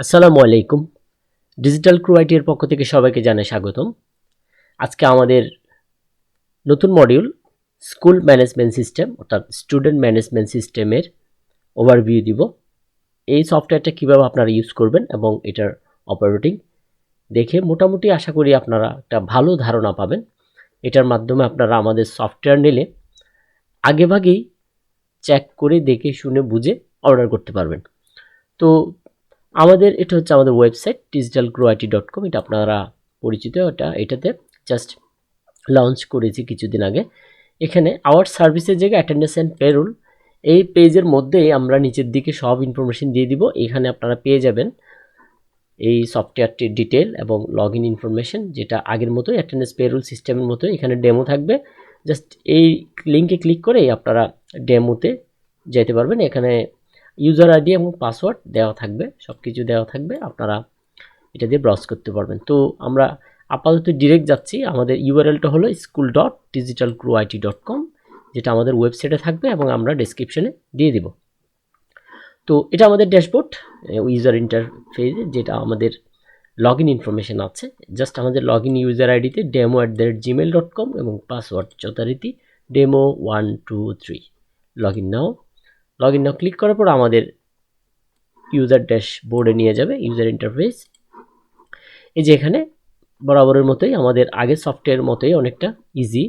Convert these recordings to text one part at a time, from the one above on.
আসসালামু আলাইকুম। Digital crew আইটির পক্ষ থেকে সবাইকে জানাই স্বাগতম। আজকে আমাদের নতুন মডিউল স্কুল ম্যানেজমেন্ট সিস্টেম অর্থাৎ স্টুডেন্ট ম্যানেজমেন্ট সিস্টেমের ওভারভিউ দিব। এই সফটওয়্যারটা কিভাবে আপনারা ইউজ করবেন এবং এটার অপারেটিং দেখে মোটামুটি আশা করি আপনারা একটা ভালো ধারণা পাবেন। এটার মাধ্যমে আপনারা আমাদের সফটওয়্যার নিলে আগেভাগেই চেক করে দেখে শুনে বুঝে অর্ডার করতে পারবেন। তো এটা হচ্ছে আমাদের ওয়েবসাইট digitalgrow.it.com। এটা আপনারা পরিচিত, এটাতে জাস্ট লঞ্চ করেছি কিছুদিন আগে। এখানে আওয়ার সার্ভিসের জায়গায় অ্যাটেন্ডেন্স অ্যান্ড পেরোল এই পেজের মধ্যেই আমরা নিচের দিকে সব ইনফরমেশন দিয়ে দিব। এখানে আপনারা পেয়ে যাবেন এই সফটওয়্যারটির ডিটেল এবং লগ ইন ইনফরমেশন, যেটা আগের মতোই অ্যাটেন্ডেন্স পেরোল সিস্টেমের মতোই এখানে ডেমো থাকবে। জাস্ট এই লিঙ্কে ক্লিক করেই আপনারা ডেমোতে যেতে পারবেন। এখানে ইউজার আইডি এবং পাসওয়ার্ড দেওয়া থাকবে, সব কিছু দেওয়া থাকবে, আপনারা এটা দিয়ে ব্রাউজ করতে পারবেন। তো আমরা আপাতত ডিরেক্ট যাচ্ছি। আমাদের ইউআরএলটা হলো school.digitalcrewit.com, যেটা আমাদের ওয়েবসাইটে থাকবে এবং আমরা ডেসক্রিপশনে দিয়ে দিব। তো এটা আমাদের ড্যাশবোর্ড ইউজার ইন্টারফেসে, যেটা আমাদের লগ ইন ইনফরমেশন আছে। জাস্ট আমাদের লগ ইন ইউজার আইডিতে demo@gmail.com এবং পাসওয়ার্ড যথারীতি demo123। Log in now click করার পর আমাদের ইউজার ড্যাশবোর্ডে নিয়ে যাবে, ইউজার ইন্টারফেস। এই যে এখানে বরাবরের মতোই আমাদের আগের সফটওয়্যারের মতোই অনেকটা ইজি।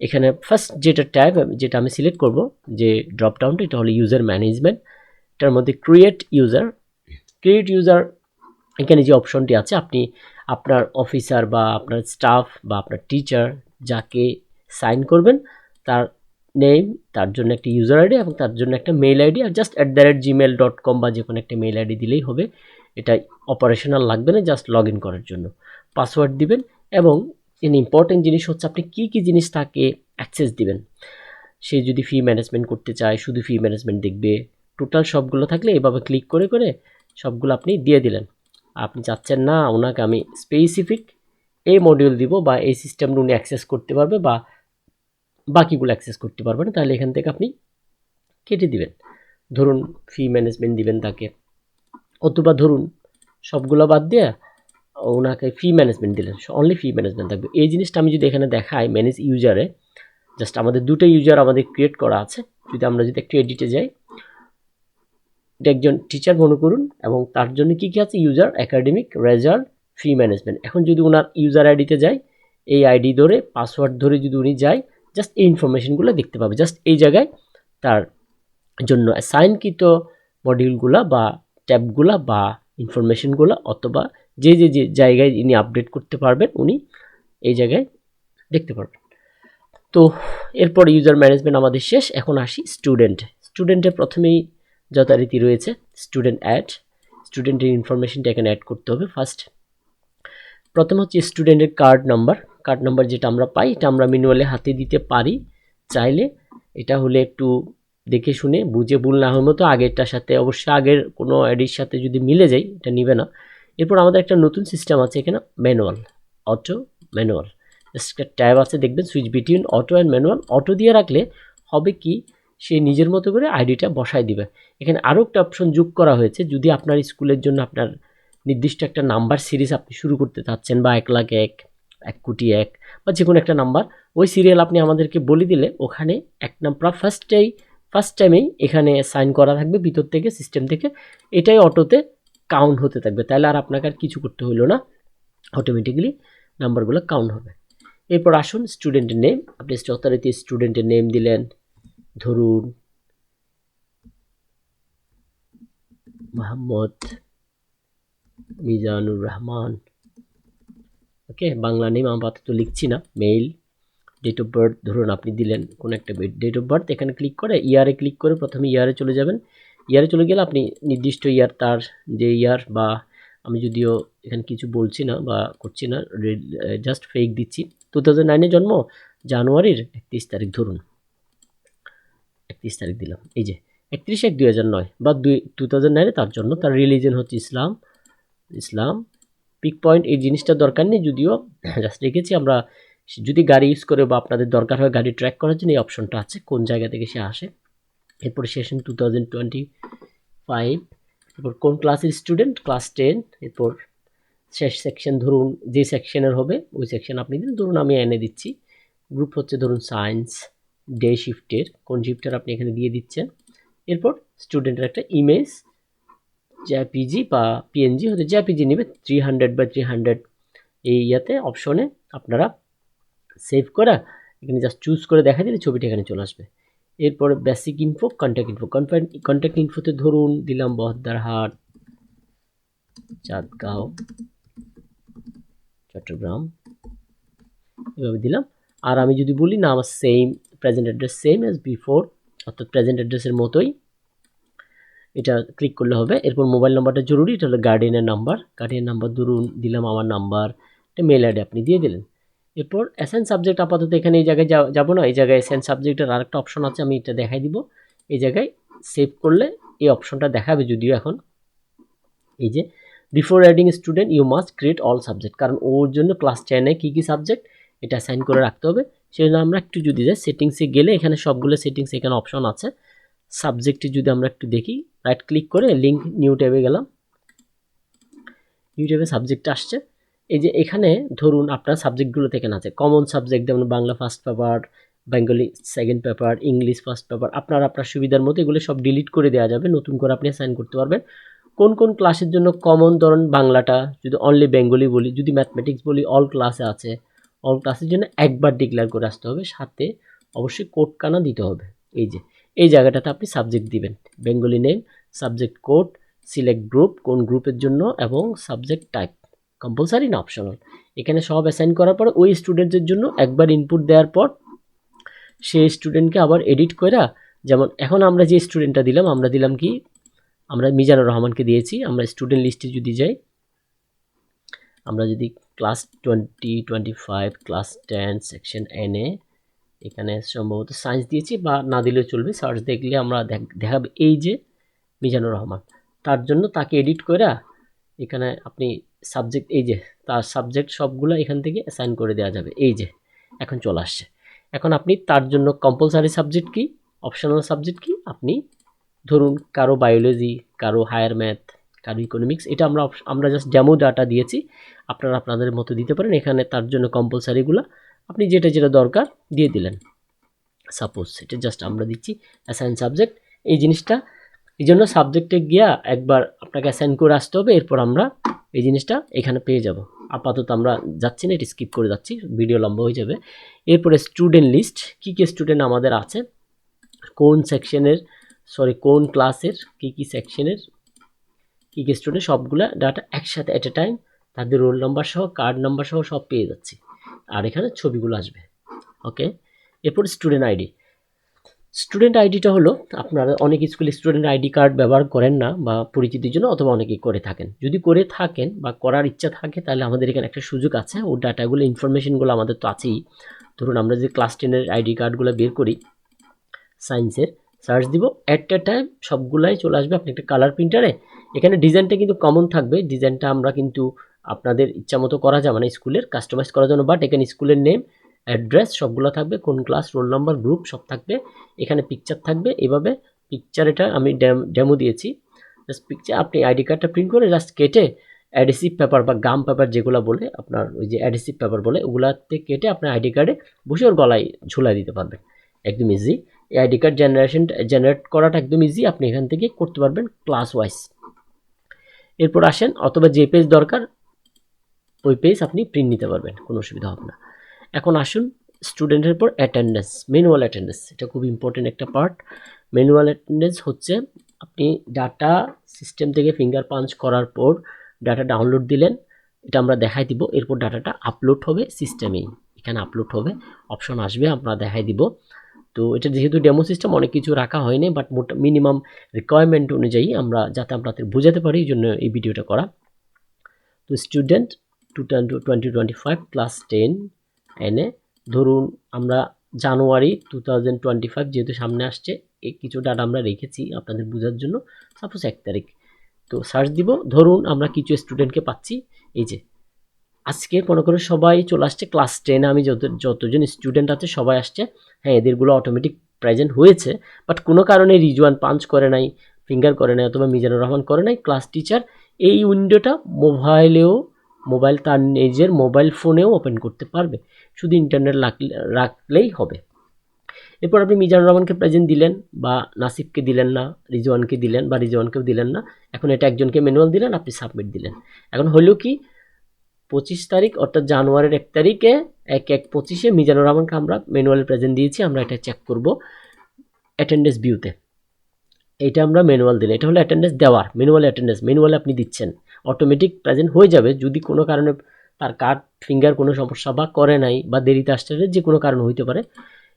এখানে ফার্স্ট যেটা ট্যাব যেটা আমি সিলেক্ট করব, যে ড্রপ ডাউনটা, এটা হলো ইউজার ম্যানেজমেন্ট। এটার মধ্যে ক্রিয়েট ইউজার এখানে যে অপশনটি আছে, আপনি আপনার অফিসার বা আপনার স্টাফ বা আপনার টিচার যাকে সাইন করবেন তার নেম, তার জন্য একটা ইউজার আইডি এবং তার জন্য একটা মেইল আইডি, আর জাস্ট @gmail.com বা যে কোনো একটা মেইল আইডি দিলেই হবে। এটা অপারেশনাল লাগবে না, জাস্ট লগ ইন করার জন্য। পাসওয়ার্ড দিবেন এবং ইম্পর্টেন্ট জিনিস হচ্ছে আপনি কী কী জিনিস তাকে অ্যাক্সেস দিবেন। সে যদি ফি ম্যানেজমেন্ট করতে চায়, শুধু ফি ম্যানেজমেন্ট দেখবে, টোটাল সবগুলো থাকলে এভাবে ক্লিক করে করে সবগুলো আপনি দিয়ে দিলেন। আপনি চাচ্ছেন না ওনাকে আমি স্পেসিফিক এই মডিউল দিব বা এই সিস্টেমটা উনি অ্যাক্সেস করতে পারবে বা বাকিগুলো অ্যাক্সেস করতে পারবে না, তাহলে এখান থেকে আপনি কেটে দিবেন। ধরুন ফি ম্যানেজমেন্ট দিবেন তাকে, অথবা ধরুন সবগুলো বাদ দিয়ে ওনাকে ফি ম্যানেজমেন্ট দিলেন, অনলি ফি ম্যানেজমেন্ট থাকবে। এই জিনিসটা আমি যদি এখানে দেখাই ম্যানেজ ইউজারে, জাস্ট আমাদের দুটো ইউজার আমাদের ক্রিয়েট করা আছে। আমরা যদি একটু এডিটে যাই, এটা একজন টিচার মনে করুন এবং তার জন্য কী কী আছে, ইউজার, একাডেমিক, রেজাল্ট, ফি ম্যানেজমেন্ট। এখন যদি ওনার ইউজার আইডিতে যায়, এই আইডি ধরে পাসওয়ার্ড ধরে যদি উনি যায়, জাস্ট এই ইনফরমেশনগুলো দেখতে পাবে। জাস্ট এই জায়গায় তার জন্য অ্যাসাইনকৃত মডিউলগুলা বা ট্যাবগুলা বা ইনফরমেশনগুলো, অথবা যে যে যে জায়গায় ইনি আপডেট করতে পারবেন উনি এই জায়গায় দেখতে পারবেন। তো এরপর ইউজার ম্যানেজমেন্ট আমাদের শেষ। এখন আসি স্টুডেন্টের প্রথমেই যথারীতি রয়েছে স্টুডেন্টের ইনফরমেশনটা এখানে অ্যাড করতে হবে। প্রথম হচ্ছে স্টুডেন্টের কার্ড নাম্বার যেটা আমরা পাই, এটা আমরা ম্যানুয়ালি হাতে দিতে পারি চাইলে। এটা হলে একটু দেখে শুনে বুঝে ভুল না হওয়ার মতো, আগেরটার সাথে অবশ্যই আগের কোনো আইডির সাথে যদি মিলে যায় এটা নিবে না। এরপর আমাদের একটা নতুন সিস্টেম আছে এখানে, অটো ম্যানুয়াল একটা ট্যাব আছে, দেখবেন switch between auto and manual. Auto দিয়ে রাখলে হবে কি, সে নিজের মতো করে আইডিটা বসায় দিবে। এখানে আরও একটা অপশন যোগ করা হয়েছে, যদি আপনার স্কুলের জন্য আপনার নির্দিষ্ট একটা নাম্বার সিরিজ আপনি শুরু করতে চাচ্ছেন, বা 1,01,000, 1,01,00,000 বা যে কোনো একটা নাম্বার, ওই সিরিয়াল আপনি আমাদেরকে বলে দিলে ওখানে এক নাম্বার ফার্স্ট টাইমেই এখানে সাইন করা থাকবে ভিতর থেকে, সিস্টেম থেকে, এটাই অটোতে কাউন্ট হতে থাকবে। তাহলে আর আপনাকে আর কিছু করতে হইলো না, অটোমেটিক্যালি নাম্বারগুলো কাউন্ট হবে। এরপর আসুন স্টুডেন্টের নেম, আপনি যথারীতি স্টুডেন্টের নেম দিলেন, ধরুন মোহাম্মদ মিজানুর রহমান। ওকে, বাংলা নেম আপাতত লিখছি না। মেইল, ডেট অফ বার্থ ধরুন আপনি দিলেন কোন একটা ডেট অফ বার্থ, এখানে ক্লিক করে ইয়ারে ক্লিক করে প্রথমে ইয়ারে চলে যাবেন। ইয়ারে চলে গেলে আপনি নির্দিষ্ট ইয়ার, তার যে ইয়ার, বা আমি যদিও এখানে কিছু বলছি না বা করছি না, জাস্ট ফেক দিচ্ছি। 2009-এ জন্ম, জানুয়ারির 31 তারিখ, ধরুন 31 তারিখ দিলাম। এই যে 31/1/2009 বা 2009-এ তার জন্য, তার রিলিজন হচ্ছে ইসলাম। পিক পয়েন্ট এই জিনিসটা দরকার নেই, যদিও জাস্ট রেখেছি। আমরা যদি গাড়ি ইউজ করে বা আপনাদের দরকার হয় গাড়ি ট্র্যাক করার জন্য, এই অপশনটা আছে কোন জায়গা থেকে সে আসে। এরপরে সেশন 2025, এরপর কোন ক্লাসের স্টুডেন্ট, ক্লাস 10। এরপর শেষ সেকশন, ধরুন যে সেকশনের হবে ওই সেকশন আপনি দিন, ধরুন আমি এনে দিচ্ছি। গ্রুপ হচ্ছে ধরুন সায়েন্স, ডে শিফটের, কোন শিফটের আপনি এখানে দিয়ে দিচ্ছেন। এরপর স্টুডেন্টের একটা ইমেজ জেপিজি বা পিএনজি হতে জেপিজি নেবে 300x300 এই ইয়াতে অপশনে আপনারা সেভ করা এখানে জাস্ট চুজ করে দেখা দিলে ছবিটা এখানে চলে আসবে। এরপরে basic info, contact info, contact ইনফোতে ধরুন দিলাম বহদ্দারহাট, চাঁদগাঁও, চট্টগ্রাম, এভাবে দিলাম। আর আমি যদি বলি না আমার same present address same as before, অর্থাৎ প্রেজেন্ট অ্যাড্রেসের মতোই, এটা ক্লিক করলে হবে। এরপর মোবাইল নাম্বারটা জরুরি, এটা হলো গার্ডিয়ানের নাম্বার ধরুন দিলাম আমার নাম্বার, একটা মেল আইডি আপনি দিয়ে দিলেন। এরপর অ্যাসাইন সাবজেক্ট আপাতত এখানে এই জায়গায় যাবো না, এই জায়গায় অ্যাসাইন সাবজেক্টের আরেকটা অপশন আছে, আমি এটা দেখাই দিব। এই জায়গায় সেভ করলে এই অপশনটা দেখাবে, যদিও এখন এই যে before adding student you must create all subject, কারণ ওর জন্য ক্লাস 10-এ কী কী সাবজেক্ট এটা অ্যাসাইন করে রাখতে হবে। সেই জন্য আমরা একটু যদি যাই সেটিংসে গেলে এখানে সবগুলো সেটিংস এখানে অপশন আছে। সাবজেক্টে যদি আমরা একটু দেখি, রাইট ক্লিক করে লিঙ্ক নিউ ট্যাবে গেলাম, নিউ ট্যাবে সাবজেক্ট আসছে। এই যে এখানে ধরুন আপনার সাবজেক্টগুলোতে এখানে আছে কমন সাবজেক্ট, যেমন Bangla first paper, Bengali second paper, English first paper. আপনার সুবিধার মতো এগুলো সব ডিলিট করে দেওয়া যাবে, নতুন করে আপনি অ্যাসাইন করতে পারবেন। কোন কোন ক্লাসের জন্য কমন, ধরুন বাংলাটা যদি অনলি বেঙ্গলি বলি, যদি ম্যাথমেটিক্স বলি অল ক্লাসে আছে, অল ক্লাসের জন্য একবার ডিক্লেয়ার করে আসতে হবে, সাথে অবশ্যই কোডখানা দিতে হবে। এই যে এই জায়গাটাতে আপনি সাবজেক্ট দিবেন, Bengali name, subject code, select group, কোন গ্রুপের জন্য, এবং সাবজেক্ট টাইপ কম্পালসারি না অপশনাল। এখানে সব অ্যাসাইন করার পর ওই স্টুডেন্টের জন্য একবার ইনপুট দেওয়ার পর সেই স্টুডেন্টকে আবার এডিট করে, যেমন এখন আমরা যে স্টুডেন্টটা দিলাম, আমরা দিলাম কি, আমরা মিজানুর রহমানকে দিয়েছি। আমরা স্টুডেন্ট লিস্টে যদি যাই, আমরা যদি ক্লাস 2025 ক্লাস 10 সেকশন এনে এখানে সম্ভবত সায়েন্স দিয়েছি, বা না দিলেও চলবে, সার্চ দেখলে আমরা দেখাবে এই যে মিজানুর রহমান, তার জন্য তাকে এডিট করে এখানে আপনি সাবজেক্ট, এই যে তার সাবজেক্ট সবগুলো এখান থেকে অ্যাসাইন করে দেওয়া যাবে। এই যে এখন চলে আসছে। এখন আপনি তার জন্য কম্পালসারি সাবজেক্ট কি, অপশনাল সাবজেক্ট কি, আপনি ধরুন কারো বায়োলজি, কারো হায়ার ম্যাথ, কারো ইকোনমিক্স, এটা আমরা জাস্ট ডেমো ডাটা দিয়েছি, আপনারা আপনাদের মতো দিতে পারেন। এখানে তার জন্য কম্পালসারিগুলো আপনি যেটা যেটা দরকার দিয়ে দিলেন। সাপোজ এটা জাস্ট আমরা দিচ্ছি অ্যাসাইন সাবজেক্ট, এই জিনিসটা এই জন্য সাবজেক্টে গিয়া একবার আপনাকে অ্যাসাইন করে আসতে হবে, এরপর আমরা এই জিনিসটা এখানে পেয়ে যাব। আপাতত আমরা যাচ্ছি না, এটা স্কিপ করে যাচ্ছি, ভিডিও লম্বা হয়ে যাবে। এরপরে স্টুডেন্ট লিস্ট, কী কী স্টুডেন্ট আমাদের আছে, কোন সেকশনের, কোন ক্লাসের কী কী সেকশনের কী কী স্টুডেন্ট, সবগুলা ডাটা একসাথে অ্যাট এ টাইম, তাদের রোল নাম্বার সহ, কার্ড নাম্বার সহ সব পেয়ে যাচ্ছি, আর এখানে ছবিগুলো আসবে। ওকে, এরপর স্টুডেন্ট আইডি। স্টুডেন্ট আইডিটা হলো, আপনারা অনেক স্কুলে স্টুডেন্ট আইডি কার্ড ব্যবহার করেন না বা পরিচিতির জন্য, অথবা অনেকেই করে থাকেন। যদি করে থাকেন বা করার ইচ্ছা থাকে, তাহলে আমাদের এখানে একটা সুযোগ আছে, ও ডাটাগুলো ইনফরমেশনগুলো আমাদের তো আছেই। ধরুন আমরা যে ক্লাস 10-এর আইডি কার্ডগুলো বের করি, সায়েন্সের সার্চ দিব, অ্যাট এ টাইম সবগুলাই চলে আসবে। আপনি একটা কালার প্রিন্টারে, এখানে ডিজাইনটা কিন্তু কমন থাকবে, ডিজাইনটা আমরা কিন্তু আপনাদের ইচ্ছা মতো করা যাবে না স্কুলের, কাস্টমাইজ করার জন্য, বাট এখানে স্কুলের নেম, অ্যাড্রেস সবগুলো থাকবে, কোন ক্লাস, রোল নাম্বার, গ্রুপ সব থাকবে, এখানে পিকচার থাকবে। এভাবে পিকচার, এটা আমি ডেমো দিয়েছি, জাস্ট পিকচার আপনি আইডি কার্ডটা প্রিন্ট করে জাস্ট কেটে অ্যাডহেসিভ পেপার বা গাম পেপার যেগুলো বলে, আপনার ওই যে অ্যাডহেসিভ পেপার বলে, ওগুলাতে কেটে আপনার আইডি কার্ডে বসে ওর গলায় ঝুলাই দিতে পারবেন, একদম ইজি। এই আইডি কার্ড জেনারেট করাটা একদম ইজি, আপনি এখান থেকে করতে পারবেন ক্লাস ওয়াইজ। এরপর আসেন, অথবা যে পেজ দরকার ওই পেজ আপনি প্রিন্ট নিতে পারবেন, কোনো অসুবিধা হবে না। এখন আসুন স্টুডেন্টের পর অ্যাটেন্ডেন্স, ম্যানুয়াল অ্যাটেন্ডেন্স, এটা খুব ইম্পর্টেন্ট একটা পার্ট। ম্যানুয়াল অ্যাটেন্ডেন্স হচ্ছে আপনি ডাটা সিস্টেম থেকে ফিঙ্গার পাঞ্চ করার পর ডাটা ডাউনলোড দিলেন, এটা আমরা দেখাই দিব। এরপর ডাটাটা আপলোড হবে সিস্টেমেই, এখানে আপলোড হবে, অপশন আসবে, আমরা দেখাই দিব। তো এটা যেহেতু ডেমো সিস্টেম, অনেক কিছু রাখা হয়নি, বাট মিনিমাম রিকোয়ারমেন্ট অনুযায়ী আমরা যাতে আপনাদের বোঝাতে পারি, এই জন্য এই ভিডিওটা করা। তো স্টুডেন্ট 2025 ক্লাস 10 এনে ধরুন আমরা জানুয়ারি 2025 যেহেতু সামনে আসছে, এই কিছু ডাটা আমরা রেখেছি আপনাদের বোঝার জন্য। সাপোজ 1 তারিখ, তো সার্চ দিব, ধরুন আমরা কিছু স্টুডেন্টকে পাচ্ছি, এই যে আজকে মনে করে সবাই চলে আসছে ক্লাস 10, আমি যতজন স্টুডেন্ট আছে সবাই আসছে। হ্যাঁ, এদেরগুলো অটোমেটিক প্রেজেন্ট হয়েছে, বাট কোনো কারণে রিজওয়ান পাঞ্চ করে নাই, ফিঙ্গার করে নাই অথবা মিজানুর রহমান করে নাই, ক্লাস টিচার এই উইন্ডোটা মোবাইল তার নিজের মোবাইল ফোনেও ওপেন করতে পারবে, শুধু ইন্টারনেট রাখলেই হবে। এরপর আপনি মিজানুর রহমানকে প্রেজেন্ট দিলেন বা নাসিবকে দিলেন না, রিজওয়ানকে দিলেন বা রিজওয়ানকেও দিলেন না, এখন এটা একজনকে ম্যানুয়াল দিলেন, আপনি সাবমিট দিলেন। এখন হলো কি 25 তারিখ অর্থাৎ জানুয়ারির 1 তারিখে 1/1/25-এ মিজানুর রহমানকে আমরা ম্যানুয়াল প্রেজেন্ট দিয়েছি, আমরা এটা চেক করব অ্যাটেন্ডেন্স ভিউতে। এইটা আমরা ম্যানুয়াল দিলে, এটা হলো অ্যাটেন্ডেন্স দেওয়ার, ম্যানুয়াল অ্যাটেন্ডেন্স, ম্যানুয়াল আপনি দিচ্ছেন, অটোমেটিক প্রেজেন্ট হয়ে যাবে। যদি কোনো কারণে তার কার্ড ফিঙ্গার কোনো সমস্যা বা করে নাই বা দেরিতে আসতে যে কোনো কারণ হইতে পারে,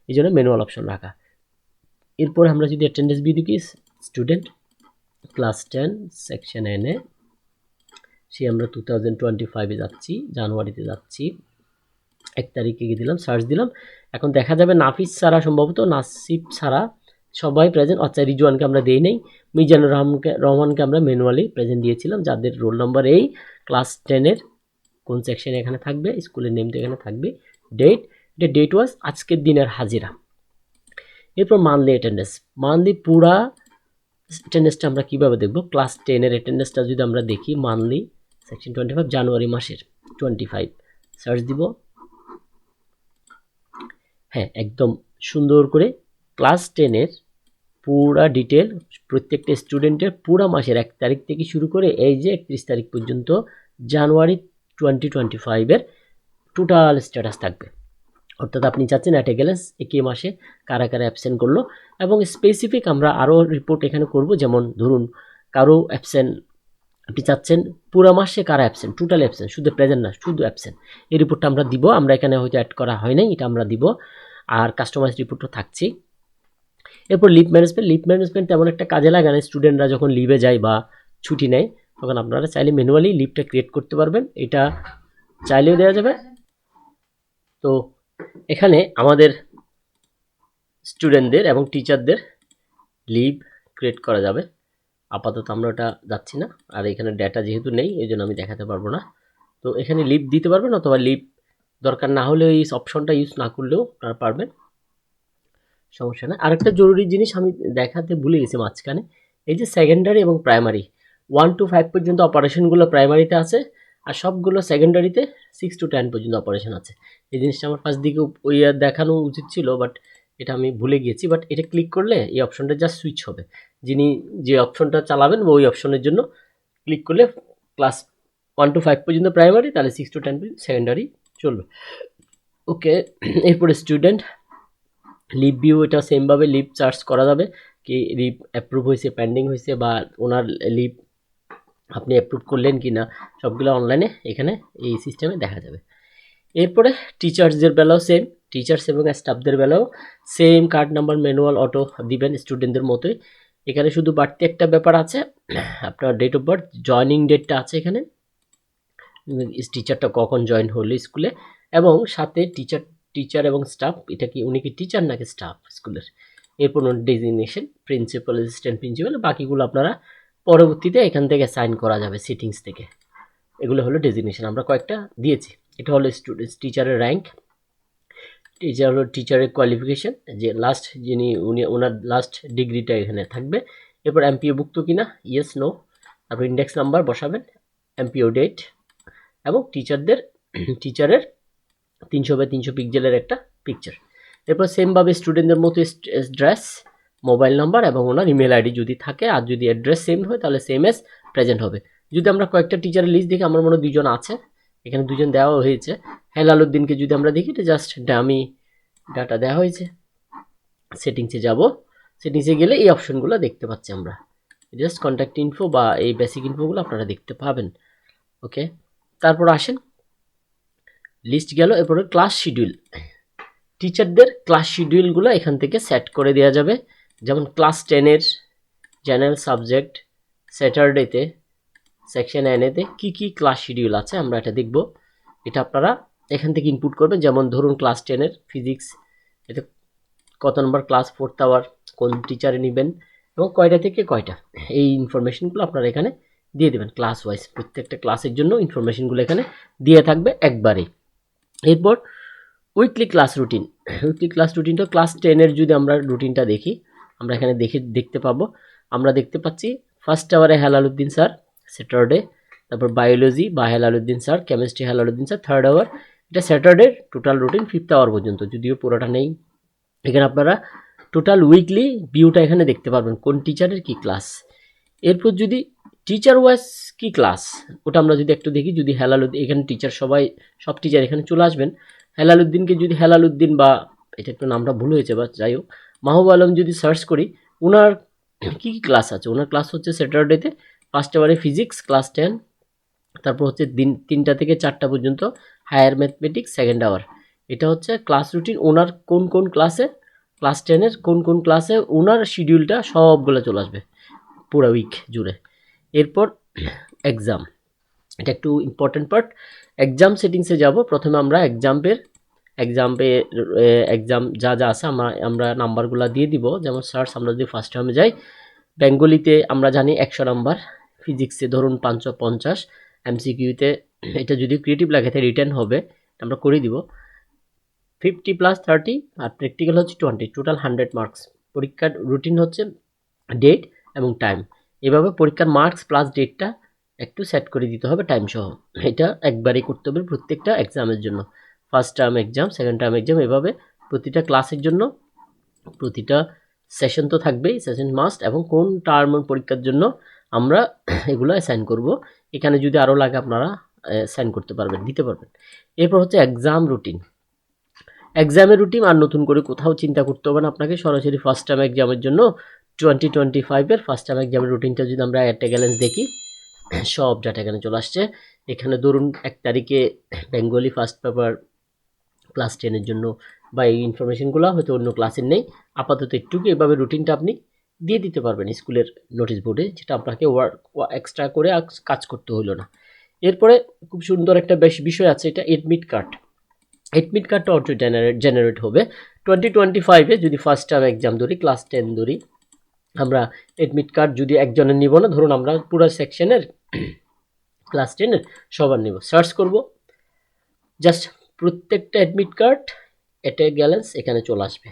এই জন্য ম্যানুয়াল অপশন রাখা। এরপর আমরা যদি অ্যাটেন্ডেন্স ভিউ দেখি, স্টুডেন্ট ক্লাস 10 সেকশন এনে সে আমরা 2025-এ যাচ্ছি, জানুয়ারিতে যাচ্ছি, 1 তারিখে গিয়ে দিলাম, সার্চ দিলাম। এখন দেখা যাবে নাফিস ছাড়া, সম্ভবত নাসিব ছাড়া সবাই প্রেজেন্ট। আচ্ছা, রিজওয়ানকে আমরা দেই নাই, মিজানুর রহমানকে আমরা ম্যানুয়ালি প্রেজেন্ট দিয়েছিলাম, যাদের রোল নাম্বার এই ক্লাস 10-এর কোন সেকশনে এখানে থাকবে, স্কুলের নেমটা এখানে থাকবে, ডেট, এটা ডেট ওয়াজ আজকের দিনের হাজিরা। এরপর মান্থলি অ্যাটেন্ডেন্স, মান্থলি পুরা অ্যাটেন্ডেন্সটা আমরা কীভাবে দেখব, ক্লাস 10-এর অ্যাটেন্ডেন্সটা যদি আমরা দেখি, মান্থলি সেকশন 25 জানুয়ারি মাসের 25 সার্চ দিব। হ্যাঁ, একদম সুন্দর করে ক্লাস 10-এর পুরা ডিটেল প্রত্যেকটা স্টুডেন্টের পুরা মাসের 1 তারিখ থেকে শুরু করে এই যে 31 তারিখ পর্যন্ত জানুয়ারি 2025-এর টোটাল স্ট্যাটাস থাকবে। অর্থাৎ আপনি চাচ্ছেন অ্যাটেন্ডেন্স একই মাসে কারা কারা অ্যাবসেন্ট করলো, এবং স্পেসিফিক আমরা আরও রিপোর্ট এখানে করব। যেমন ধরুন কারো অ্যাবসেন্ট, আপনি চাচ্ছেন পুরো মাসে কারা অ্যাবসেন্ট, টোটাল অ্যাবসেন্ট, শুধু প্রেজেন্ট না, শুধু অ্যাবসেন্ট, এই রিপোর্টটা আমরা দিব। আমরা এখানে হয়তো অ্যাড করা হয় নাই, এটা আমরা দিব, আর কাস্টমাইজ রিপোর্টও থাকছে। এরপর লিভ ম্যানেজমেন্ট, লিভ ম্যানেজমেন্ট তেমন একটা কাজে লাগে না, স্টুডেন্টরা যখন লিভে যায় বা ছুটি নেয় তখন আপনারা চাইলে ম্যানুয়ালি লিভটা ক্রিয়েট করতে পারবেন, এটা চাইলেও দেওয়া যাবে। তো এখানে আমাদের স্টুডেন্টদের এবং টিচারদের লিভ ক্রিয়েট করা যাবে। আপাতত আমরা ওটা যাচ্ছি না, আর এখানে ডেটা যেহেতু নেই এই জন্য আমি দেখাতে পারবো না। তো এখানে লিভ দিতে পারবেন, অথবা লিভ দরকার না হলে এই অপশনটা ইউজ না করলেও আপনারা পারবেন, সমস্যা না। আরেকটা জরুরি জিনিস আমি দেখাতে ভুলে গেছি মাঝখানে, এই যে সেকেন্ডারি এবং প্রাইমারি 1 to 5 পর্যন্ত অপারেশনগুলো প্রাইমারিতে আছে, আর সবগুলো সেকেন্ডারিতে 6 to 10 পর্যন্ত অপারেশন আছে। এই জিনিসটা আমার ফার্স্ট দিকে দেখানো উচিত ছিল, বাট এটা আমি ভুলে গিয়েছি। বাট এটা ক্লিক করলে এই অপশনটা জাস্ট সুইচ হবে, যিনি যে অপশনটা চালাবেন বা ওই অপশনের জন্য ক্লিক করলে ক্লাস 1 to 5 পর্যন্ত প্রাইমারি, তাহলে 6 to 10 পর্যন্ত সেকেন্ডারি চলবে। ওকে, এরপরে স্টুডেন্ট লিভ ভিউ, এটা সেমভাবে লিভ চার্জ করা যাবে, কি লিভ অ্যাপ্রুভ হয়েছে, পেন্ডিং হয়েছে, বা ওনার লিভ আপনি অ্যাপ্রুভ করলেন কি না, সবগুলো অনলাইনে এখানে এই সিস্টেমে দেখা যাবে। এরপরে টিচার্সদের বেলাও সেম, টিচার্স এবং স্টাফদের বেলাও same, card number manual auto দিবেন স্টুডেন্টদের মতোই। এখানে শুধু বাড়তি একটা ব্যাপার আছে, আপনার ডেট অফ বার্থ, জয়নিং ডেটটা আছে এখানে, টিচারটা কখন জয়েন হলো স্কুলে, এবং সাথে টিচার এবং স্টাফ, এটা কি উনি কি টিচার নাকি স্টাফ স্কুলের। এরপর ডেজিগনেশন, প্রিন্সিপাল, অ্যাসিস্ট্যান্ট প্রিন্সিপাল, বাকিগুলো আপনারা পরবর্তীতে এখান থেকে সাইন করা যাবে সেটিংস থেকে। এগুলো হলো ডেজিগনেশন, আমরা কয়েকটা দিয়েছি। এটা হলো স্টুডেন্ট টিচারের র্যাঙ্ক, টিচার হলো টিচারের কোয়ালিফিকেশন, যে লাস্ট যিনি ওনার লাস্ট ডিগ্রিটা এখানে থাকবে। এরপর এমপিও ভুক্ত কিনা, ইয়েস নো, তারপর ইন্ডেক্স নাম্বার বসাবেন, এমপিও ডেট, এবং টিচারের 300x300 পিক্সেলের একটা পিকচার। এরপর সেমভাবে স্টুডেন্টদের মতো ড্রেস, মোবাইল নাম্বার এবং ওনার ইমেল আইডি যদি থাকে, আর যদি অ্যাড্রেস সেম হয় তাহলে সেম এস প্রেজেন্ট হবে। যদি আমরা কয়েকটা টিচারের লিস্ট দেখি, আমার মনে হয় 2 জন আছে, এখানে 2 জন দেওয়া হয়েছে। হেলালুদ্দিনকে যদি আমরা দেখি, এটা জাস্ট ডামি ডাটা দেওয়া হয়েছে। সেটিংসে যাব, সেটিংসে গেলে এই অপশনগুলো দেখতে পাচ্ছি আমরা, জাস্ট কন্ট্যাক্ট ইনফো বা এই বেসিক ইনফোগুলো আপনারা দেখতে পাবেন। ওকে, তারপর আসেন, লিস্ট গেল। এরপরে ক্লাস শিডিউল, টিচারদের ক্লাস শিডিউলগুলো এখান থেকে সেট করে দেওয়া যাবে। যেমন ক্লাস 10-এর জেনারেল সাবজেক্ট স্যাটারডেতে সেকশন এনএতে কী কী ক্লাস শিডিউল আছে আমরা এটা দেখব। এটা আপনারা এখান থেকে ইনপুট করবেন। যেমন ধরুন ক্লাস 10-এর ফিজিক্স, এতে কত নম্বর ক্লাস, 4th আওয়ার, কোন টিচারে নেবেন এবং কয়টা থেকে কয়টা, এই ইনফরমেশনগুলো আপনারা এখানে দিয়ে দেবেন ক্লাস ওয়াইজ। প্রত্যেকটা ক্লাসের জন্য ইনফরমেশনগুলো এখানে দিয়ে থাকবে একবারেই। এরপর weekly class routine, weekly class রুটিনটা ক্লাস 10-এর যদি আমরা রুটিনটা দেখি, আমরা এখানে দেখতে পাবো আমরা দেখতে পাচ্ছি ফার্স্ট আওয়ারে হেলালুদ্দিন স্যার স্যাটারডে, তারপর বায়োলজি বা Helaluddin sir, chemistry Helaluddin sir third hour. এটা Saturday total routine fifth hour পর্যন্ত, যদিও পুরোটা নেই। এখানে আপনারা টোটাল উইকলি ভিউটা এখানে দেখতে পারবেন কোন টিচারের কি ক্লাস। এরপর যদি টিচার ওয়াইজ কি ক্লাস ওটা আমরা যদি একটু দেখি, যদি হেলালুদ্দিন এখানে টিচার সব টিচার এখানে চলে আসবেন। হেলালুদ্দিনকে যদি হেলালুদ্দিন বা এটা একটু নামটা ভুল হয়েছে বা যাই হোক মাহবুব আলম যদি সার্চ করি, ওনার কি কি ক্লাস আছে, ওনার ক্লাস হচ্ছে স্যাটারডেতে ফার্স্ট আওয়ারে ফিজিক্স ক্লাস 10, তারপর হচ্ছে দিন 3টা থেকে 4টা পর্যন্ত হায়ার ম্যাথমেটিক্স সেকেন্ড আওয়ার। এটা হচ্ছে ক্লাস রুটিন, ওনার কোন কোন ক্লাসে, ক্লাস 10-এর কোন কোন ক্লাসে ওনার শিডিউলটা সবগুলো চলে আসবে পুরো উইক জুড়ে। এরপর এক্সাম, এটা একটু ইম্পর্টেন্ট পার্ট। এক্সাম সেটিংসে যাব। প্রথমে আমরা এক্সাম যা যা আছে আমরা নাম্বারগুলো দিয়ে দিব। যেমন সার্চ আমরা যদি ফার্স্ট টার্মে যাই, বেঙ্গলিতে আমরা জানি 100 নাম্বার, ফিজিক্সে ধরুন 550, এমসিকিউতে এটা যদি ক্রিয়েটিভ লাগে তাহলে রিটার্ন হবে, আমরা করে দিব 50 + 30, আর প্র্যাকটিক্যাল হচ্ছে 20, টোটাল 100 মার্কস। পরীক্ষার রুটিন হচ্ছে ডেট এবং টাইম, এভাবে পরীক্ষার মার্কস প্লাস ডেটটা একটু সেট করে দিতে হবে টাইম সহ। এটা একবারই করতে হবে প্রত্যেকটা এক্সামের জন্য, first term exam, second term exam, এভাবে প্রতিটা ক্লাসের জন্য প্রতিটা সেশন তো থাকবেই, সেশন মাস্ট, এবং কোন টার্ম পরীক্ষার জন্য আমরা এগুলো অ্যাসাইন করব। এখানে যদি আরও লাগে আপনারা অ্যাসাইন করতে পারবেন, দিতে পারবেন। এরপর হচ্ছে এক্সাম রুটিন। এক্সামের রুটিন আর নতুন করে কোথাও চিন্তা করতে হবে না আপনাকে, সরাসরি ফার্স্ট টার্ম এক্সামের জন্য 2025-এর ফার্স্ট টার্ম এক্সামের রুটিনটা যদি আমরা একটা গ্যালেন্স দেখি, সব ডাটা এখানে চলে আসছে। এখানে ধরুন 1 তারিখে বেঙ্গলি ফার্স্ট পেপার ক্লাস 10-এর জন্য, বা এই ইনফরমেশনগুলো হয়তো অন্য ক্লাসের নেই, আপাতত একটুকু এভাবে রুটিনটা আপনি দিয়ে দিতে পারবেন স্কুলের নোটিশ বোর্ডে, যেটা আপনাকে এক্সট্রা করে কাজ করতে হলো না। এরপরে খুব সুন্দর একটা বিষয় আছে, এটা এডমিট কার্ড। এডমিট কার্ডটা অটো জেনারেট হবে 2025-এ। যদি ফার্স্ট টার্ম এক্সাম ধরি, ক্লাস 10 ধরি, আমরা এডমিট কার্ড যদি একজনের নিব না, ধরুন আমরা পুরো সেকশনের ক্লাস 10-এর সবার নিব, সার্চ করব, জাস্ট প্রত্যেকটা এডমিট কার্ড এটা গ্যালেন্স এখানে চলে আসবে।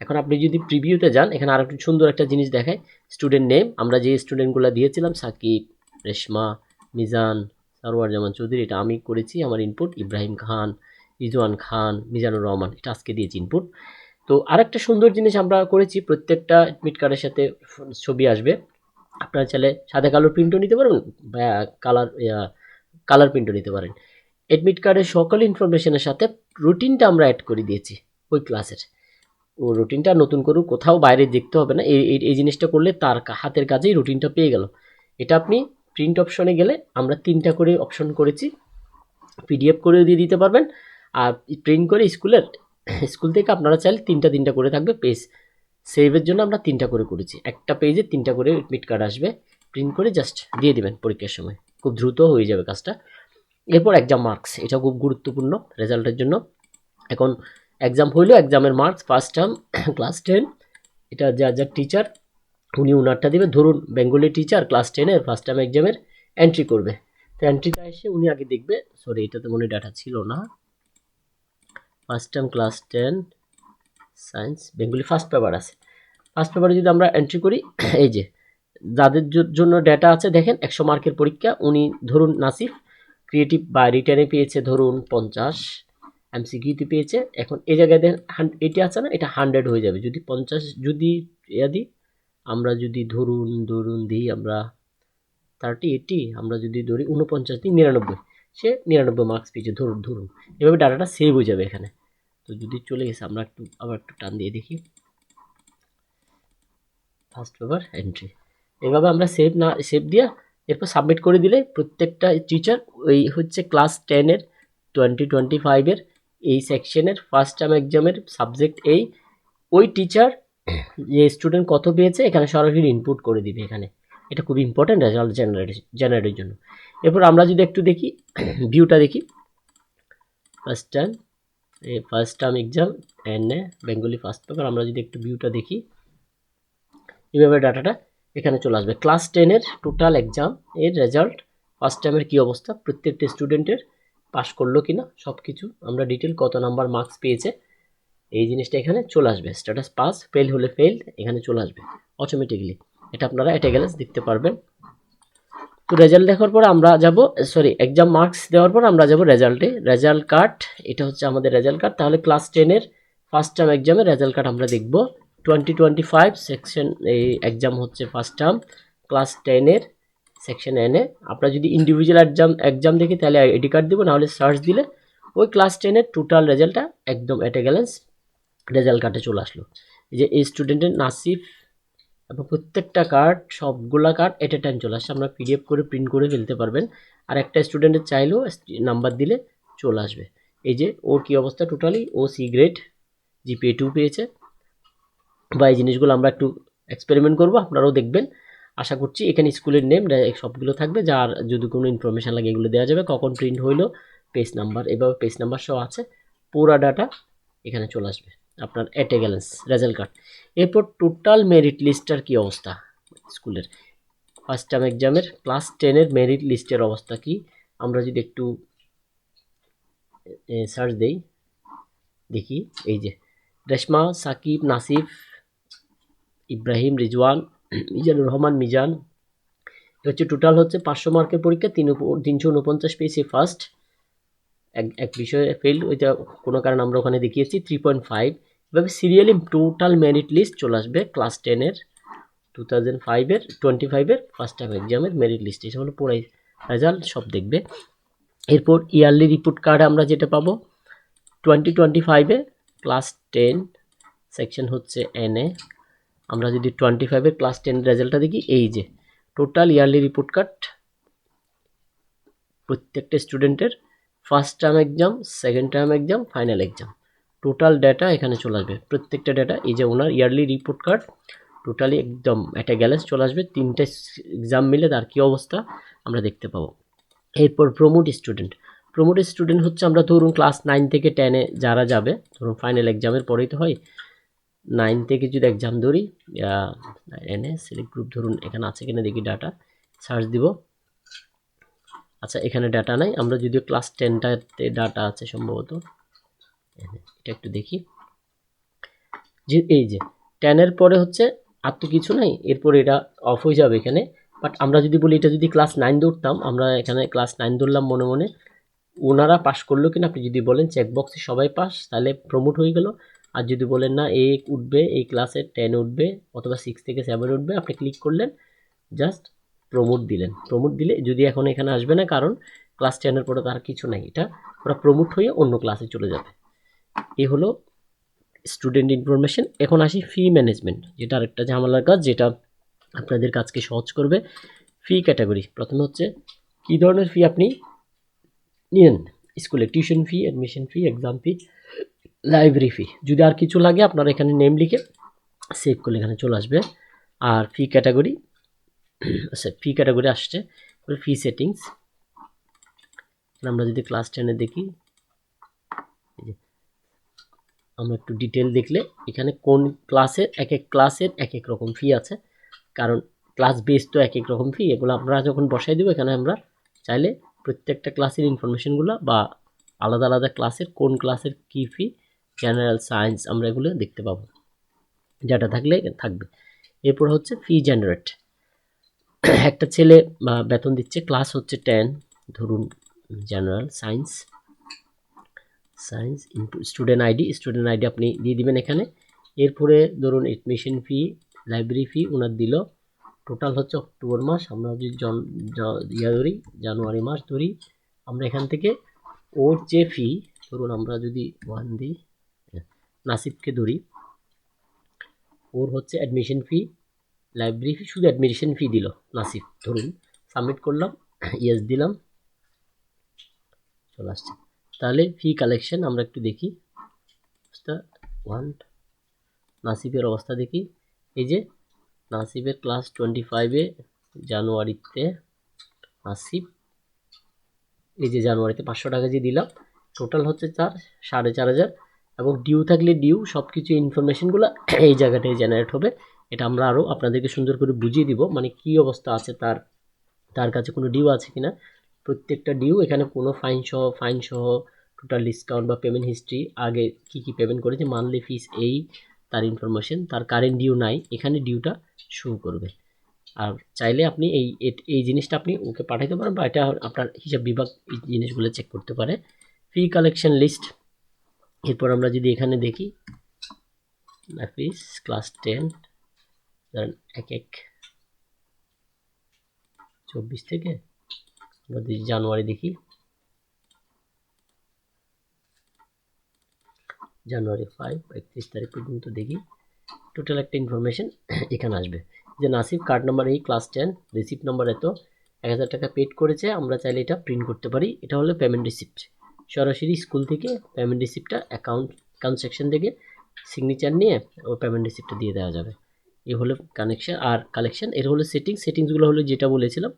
এখন আপনি যদি প্রিভিউতে যান, এখানে আর একটু সুন্দর একটা জিনিস দেখায়, স্টুডেন্ট নেম। আমরা যে স্টুডেন্টগুলো দিয়েছিলাম, সাকিব, রেশমা, মিজান, সারোয়ার জামান চৌধুরী, এটা আমি করেছি, আমার ইনপুট, ইব্রাহিম খান, রিজওয়ান খান, মিজানুর রহমান, এটা আজকে দিয়েছি ইনপুট। তো আরেকটা সুন্দর জিনিস আমরা করেছি, প্রত্যেকটা এডমিট কার্ডের সাথে ছবি আসবে। আপনারা চাইলে সাদা কালোর প্রিন্টও নিতে পারবেন বা কালার প্রিন্টও নিতে পারেন। এডমিট কার্ডের সকল ইনফরমেশনের সাথে রুটিনটা আমরা অ্যাড করে দিয়েছি ওই ক্লাসের। ও রুটিনটা নতুন করে কোথাও বাইরে দেখতে হবে না, এই জিনিসটা করলে তার হাতের কাজেই রুটিনটা পেয়ে গেল। এটা আপনি প্রিন্ট অপশনে গেলে আমরা 3টা করে অপশন করেছি, পিডিএফ করেও দিয়ে দিতে পারবেন, আর প্রিন্ট করে স্কুল থেকে আপনারা চাইলে 3টা করে থাকবে পেজ। সেভের জন্য আমরা 3টা করে করেছি, একটা পেজে 3টা করে এডমিট কার্ড আসবে, প্রিন্ট করে জাস্ট দিয়ে দিবেন পরীক্ষার সময়, খুব দ্রুত হয়ে যাবে কাজটা। এরপর এক্সাম মার্কস, এটা খুব গুরুত্বপূর্ণ রেজাল্টের জন্য। এখন এক্সাম হইলো, এক্সামের মার্কস ফার্স্ট টার্ম ক্লাস 10, এটা যা টিচার উনি ওনারটা দেবে। ধরুন বেঙ্গলি টিচার ক্লাস 10-এর ফার্স্ট টার্ম এক্সামের এন্ট্রি করবে, তো এন্ট্রিটা এসে উনি আগে দেখবে, সরি এটাতে মনে ডাটা ছিল না, first term class 10 science Bengali first paper আছে, ফার্স্ট পেপারে যদি আমরা এন্ট্রি করি, এই যে যাদের জন্য ডেটা আছে দেখেন 100 মার্কের পরীক্ষা, উনি ধরুন নাসিফ ক্রিয়েটিভ বা রিটার্নে পেয়েছে ধরুন 50, এমসিকিউতে পেয়েছে, এখন এই জায়গায় দেখেন এটি আছে না, এটা 100 হয়ে যাবে যদি 50, যদি দিই আমরা, যদি ধরুন দিই আমরা 30 আমরা যদি ধরি 49 দিই 99, সে 99 মার্কস পেয়েছে ধরুন। এভাবে ডাটাটা সেভ হয়ে যাবে এখানে। তো যদি চলে গেছে, আমরা আবার একটু টান দিয়ে দেখি, ফার্স্ট পেপার এন্ট্রি, এভাবে আমরা সেভ দিয়া এরপর সাবমিট করে দিলে প্রত্যেকটা টিচার ওই হচ্ছে ক্লাস 10-এর 2025-এর এই সেকশনের ফার্স্ট টার্ম এক্সামের সাবজেক্ট ওই টিচার যে স্টুডেন্ট কত পেয়েছে এখানে সরাসরি ইনপুট করে দিবে এখানে। এটা খুব ইম্পর্টেন্ট রেজাল্ট জেনারেটের জন্য। এরপর আমরা যদি একটু দেখি ভিউটা দেখি, first term exam and Bengali first paper, আমরা যদি একটু ভিউটা দেখি, এইভাবে ডাটাটা এখানে চলে আসবে। ক্লাস 10-এর টোটাল এক্সাম এর রেজাল্ট, ফার্স্ট টাইমের কী অবস্থা, প্রত্যেকটা স্টুডেন্টের পাস করলো কিনা সব কিছু আমরা ডিটেল, কত নাম্বার মার্কস পেয়েছে এই জিনিসটা এখানে চলে আসবে। স্ট্যাটাস পাস, ফেল হলে ফেল এখানে চলে আসবে অটোমেটিকলি। এটা আপনারা এটে গ্যালেন্স দেখতে পারবেন। তো রেজাল্ট দেখার পর আমরা যাব, সরি এক্সাম মার্কস দেওয়ার পর আমরা যাব রেজাল্টে। রেজাল্ট কার্ড, এটা হচ্ছে আমাদের রেজাল্ট কার্ড। তাহলে ক্লাস 10 এর ফার্স্ট টার্ম এক্সামের রেজাল্ট কার্ড আমরা দেখব। 2025 সেকশন এই এক্সাম হচ্ছে ফার্স্ট টার্ম ক্লাস 10 এর সেকশন এন এ। আপনারা যদি ইন্ডিভিজুয়াল এক্সাম দেখি তাহলে আইডি কার্ড দিব, নাহলে সার্চ দিলে ওই ক্লাস 10 এর টোটাল রেজাল্টটা একদম এট এ গ্যালেন্স রেজাল্ট কার্ডে চলে আসলো। এই যে এই স্টুডেন্টের নাসিফ এবং প্রত্যেকটা কার্ড, সবগুলা কার্ড এট এ টাইম চলে আসছে। আপনারা পিডিএফ করে প্রিন্ট করে ফেলতে পারবেন। আর একটা স্টুডেন্টের চাইলেও নাম্বার দিলে চলে আসবে। এই যে ওর কি অবস্থা, টোটালি ও সি গ্রেড, জিপিএ 2 পেয়েছে। বা এই জিনিসগুলো আমরা একটু এক্সপেরিমেন্ট করব, আপনারাও দেখবেন। আশা করছি এখানে স্কুলের নেম সবগুলো থাকবে, যার যদি কোনো ইনফরমেশান লাগে এগুলো দেওয়া যাবে, কখন প্রিন্ট হইলো, পেজ নাম্বার, এভাবে পেজ নাম্বার সহ আছে, পুরা ডাটা এখানে চলে আসবে আপনার এট এ গ্যালেন্স রেজাল্ট কার্ড। এরপর টোটাল মেরিট লিস্টার কি অবস্থা স্কুলের ফার্স্ট টার্ম এক্সামের ক্লাস 10 এর মেরিট লিস্টের অবস্থা কি, আমরা যদি একটু সার্চ দেই দেখি। এই যে রেশমা, সাকিব, নাসিফ, ইব্রাহিম, রিজওয়ান, মিজানুর রহমান, মিজান, হচ্ছে টোটাল হচ্ছে 500 মার্কের পরীক্ষা, 349 পেয়েছে ফার্স্ট। এক বিষয়ে ফেল, ওইটা কোনো কারণে আমরা ওখানে দেখিয়েছি 3.5। এভাবে সিরিয়ালি টোটাল মেরিট লিস্ট চলে আসবে ক্লাস 10 এর 2005 এর 25 এর ফার্স্ট টাইম এক্সামের মেরিট লিস্ট, এসে হলো পুরাই রেজাল্ট সব দেখবে। এরপর ইয়ারলি রিপোর্ট কার্ড আমরা যেটা পাবো 2025 ক্লাস 10 সেকশন হচ্ছে এন এ। আমরা যদি 25 ক্লাস 10 রেজাল্টটা দেখি, এই যে টোটাল ইয়ারলি রিপোর্ট কার্ড প্রত্যেকটা স্টুডেন্টের first term exam, second term exam, final exam, total data এখানে চলে আসবে। প্রত্যেকটা ডেটা, এই যে ওনার ইয়ারলি রিপোর্ট কার্ড টোটালি একদম একটা গ্যালেন্স চলে আসবে। 3টে এক্সাম মিলে তার কী অবস্থা আমরা দেখতে পাবো। এরপর প্রমোট স্টুডেন্ট হচ্ছে আমরা ধরুন ক্লাস 9 থেকে 10-এ যারা যাবে, ধরুন ফাইনাল এক্সামের পরেই তো হয়, 9 থেকে যদি এক্সাম ধরি, এনে সিলেক্ট গ্রুপ ধরুন এখানে আছে কিনা দেখি, ডাটা সার্চ দিব। আচ্ছা এখানে ডাটা নাই, আমরা যদিও ক্লাস 10টাতে ডাটা আছে সম্ভবত, এটা একটু দেখি। যে এই যে 10-এর পরে হচ্ছে আর তো কিছু নাই, এরপর এটা অফ হয়ে যাবে এখানে। বাট আমরা যদি বলি এটা যদি ক্লাস 9 ধরতাম, আমরা এখানে ক্লাস 9 ধরলাম মনে মনে, ওনারা পাস করলো কিনা আপনি যদি বলেন চেকবক্সে সবাই পাস, তাহলে প্রমোট হয়ে গেল। আর যদি বলেন না এ উঠবে, এই ক্লাসে 10 উঠবে অথবা 6 থেকে 7 উঠবে, আপনি ক্লিক করলেন, জাস্ট প্রমোট দিলেন। প্রমোট দিলে যদি এখন এখানে আসবে না, কারণ ক্লাস 10-এর পরে তার কিছু নাই, এটা ওরা প্রমোট হয়ে অন্য ক্লাসে চলে যাবে। এই হলো স্টুডেন্ট ইনফরমেশন। এখন আসি ফি ম্যানেজমেন্ট, যেটা আরেকটা ঝামেলার কাজ, যেটা আপনাদের কাজকে সহজ করবে। ফি ক্যাটাগরি, প্রথমে হচ্ছে কী ধরনের ফি আপনি নিন স্কুলে, টিউশন ফি, অ্যাডমিশন ফি, এক্সাম ফি, লাইব্রেরি ফি। যদি আর কিছু লাগে আপনারা এখানে নেম লিখে সেভ করলে এখানে চলে আসবে। আর ফি ক্যাটাগরি, আচ্ছা ফি ক্যাটাগরি আসছে, ফি সেটিংস। আমরা যদি ক্লাস 10-এ দেখি, আমরা একটু ডিটেল দেখলে এখানে কোন ক্লাসের এক এক ক্লাসের এক এক রকম ফি আছে, কারণ ক্লাস বেস তো এক এক রকম ফি, এগুলো আমরা যখন বসাই দেবো এখানে আমরা চাইলে প্রত্যেকটা ক্লাসের ইনফরমেশনগুলো বা আলাদা আলাদা ক্লাসের কোন ক্লাসের কী ফি, জেনারেল, সায়েন্স, আমরা এগুলো দেখতে পাবো, যেটা থাকলে থাকবে। এরপর হচ্ছে ফি জেনারেট, একটা ছেলে বেতন দিচ্ছে, ক্লাস হচ্ছে 10, ধরুন general, science into student ID আপনি দিয়ে দিবেন এখানে। এরপরে ধরুন এডমিশন ফি, লাইব্রেরি ফি ওনার দিল, টোটাল হচ্ছে অক্টোবর মাস, আমরা যদি ধরি জানুয়ারি মাস ধরি, আমরা এখান থেকে ওর যে ফি, ধরুন আমরা যদি 1 দিই, নাসিবকে ধরি, ওর হচ্ছে অ্যাডমিশন ফি, লাইব্রেরি ফি, শুধু অ্যাডমিশন ফি দিল নাসিব, ধরুন সাবমিট করলাম, ইয়েস দিলাম, চলে আসছে। তাহলে ফি কালেকশন আমরা একটু দেখি, নাসিবের অবস্থা দেখি। এই যে নাসিবের ক্লাস 25-এ জানুয়ারিতে নাসিব, এই যে জানুয়ারিতে 500 টাকা যে দিলাম, টোটাল হচ্ছে তার 4,500, এবং ডিউ থাকলে ডিউ সব কিছু ইনফরমেশনগুলো এই জায়গাটায় জেনারেট হবে। এটা আমরা আরও আপনাদেরকে সুন্দর করে বুঝিয়ে দিব, মানে কি অবস্থা আছে তার কাছে কোনো ডিউ আছে কিনা, প্রত্যেকটা ডিউ এখানে কোনো ফাইন সহ টোটাল ডিসকাউন্ট বা পেমেন্ট হিস্ট্রি, আগে কি পেমেন্ট করেছে, মান্থলি ফিস, এই তার ইনফরমেশন, তার কারেন্ট ডিউ নাই, এখানে ডিউটা শো করবে। আর চাইলে আপনি এই জিনিসটা আপনি ওকে পাঠাইতে পারেন, বা এটা আপনার হিসাব বিভাগ এই জিনিসগুলো চেক করতে পারে। ফি কালেকশন লিস্ট, এরপর আমরা যদি এখানে দেখি নাফিস ক্লাস 10 ধরেন 1/1/24 থেকে আমরা যদি জানুয়ারি দেখি, জানুয়ারি 5 31 তারিখ পর্যন্ত দেখি, টোটাল একটা ইনফরমেশন এখানে আসবে যে নাসিব কার্ড নাম্বার এই ক্লাস 10 রিসিপ্ট নাম্বার এত 1000 টাকা পেড করেছে। আমরা চাইলে এটা প্রিন্ট করতে পারি। এটা হলো পেমেন্ট রিসিপ্ট, সরাসরি স্কুল থেকে পেমেন্ট রিসিপ্টটা অ্যাকাউন্ট সেকশন থেকে সিগনেচার নিয়ে ও পেমেন্ট রিসিপ্টটা দিয়ে দেওয়া যাবে। এই হলো কানেকশন আর কালেকশন। এর হলো সেটিংসগুলো হলো যেটা বলেছিলাম,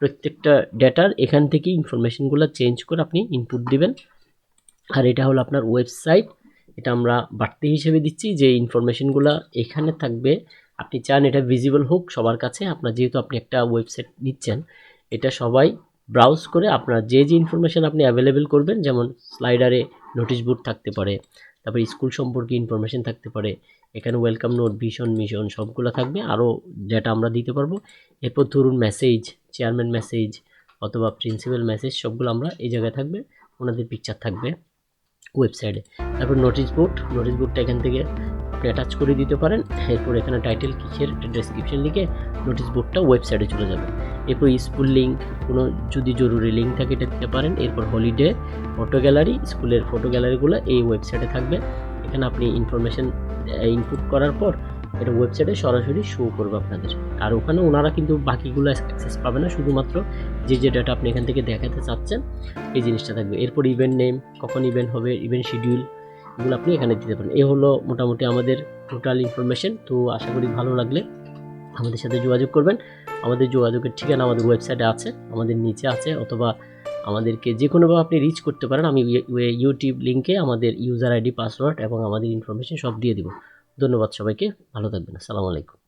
প্রত্যেকটা ডেটার এখান থেকে ইনফরমেশনগুলো চেঞ্জ করে আপনি ইনপুট দিবেন। আর এটা হলো আপনার ওয়েবসাইট, এটা আমরা বাড়তি হিসেবে দিচ্ছি যে ইনফরমেশনগুলো এখানে থাকবে। আপনি চান এটা ভিজিবল হোক সবার কাছে, আপনার যেহেতু আপনি একটা ওয়েবসাইট নিচ্ছেন, এটা সবাই ব্রাউজ করে আপনার যে ইনফরমেশন আপনি অ্যাভেলেবেল করবেন, যেমন স্লাইডারে নোটিশ বোর্ড থাকতে পারে, তারপরে স্কুল সম্পর্কে ইনফরমেশন থাকতে পারে, এখানে ওয়েলকাম নোট, ভিশন, মিশন সবগুলো থাকবে, আরও যেটা আমরা দিতে পারবো। এরপর ধরুন মেসেজ, চেয়ারম্যান মেসেজ অথবা প্রিন্সিপাল মেসেজ সবগুলো আমরা এই জায়গায় থাকবে, ওনাদের পিকচার থাকবে ওয়েবসাইটে। তারপর নোটিশ বোর্ডটা এখান থেকে আপনি অ্যাটাচ করে দিতে পারেন। এরপর এখানে টাইটেল কিসের ডেসক্রিপশন লিখে নোটিশ বোর্ডটা ওয়েবসাইটে চলে যাবে। এরপর স্কুল লিঙ্ক, কোনো যদি জরুরি লিঙ্ক থাকে এটা দিতে পারেন। এরপর হলিডে, ফটো গ্যালারি, স্কুলের ফটো গ্যালারিগুলো এই ওয়েবসাইটে থাকবে। এখানে আপনি ইনফরমেশন ইনপুট করার পর এটা ওয়েবসাইটে সরাসরি শো করবে আপনাদের। আর ওখানে ওনারা কিন্তু বাকিগুলো অ্যাক্সেস পাবে না, শুধুমাত্র যে ডাটা আপনি এখান থেকে দেখাতে চাচ্ছেন এই জিনিসটা থাকবে। এরপর ইভেন্ট নেম, কখন ইভেন্ট হবে, ইভেন্ট শিডিউল, এগুলো আপনি এখানে দিতে পারেন। এ হলো মোটামুটি আমাদের টোটাল ইনফরমেশন। তো আশা করি ভালো লাগলে আমাদের সাথে যোগাযোগ করবেন। আমাদের যোগাযোগের ঠিকানা আমাদের ওয়েবসাইটে আছে, আমাদের নিচে আছে, অথবা আমাদেরকে যে কোনোভাবে আপনি রিচ করতে পারেন। আমি ইউটিউব লিঙ্কে আমাদের ইউজার আইডি, পাসওয়ার্ড এবং আমাদের ইনফরমেশন সব দিয়ে দিব। ধন্যবাদ সবাইকে, ভালো থাকবেন। আসসালামু আলাইকুম।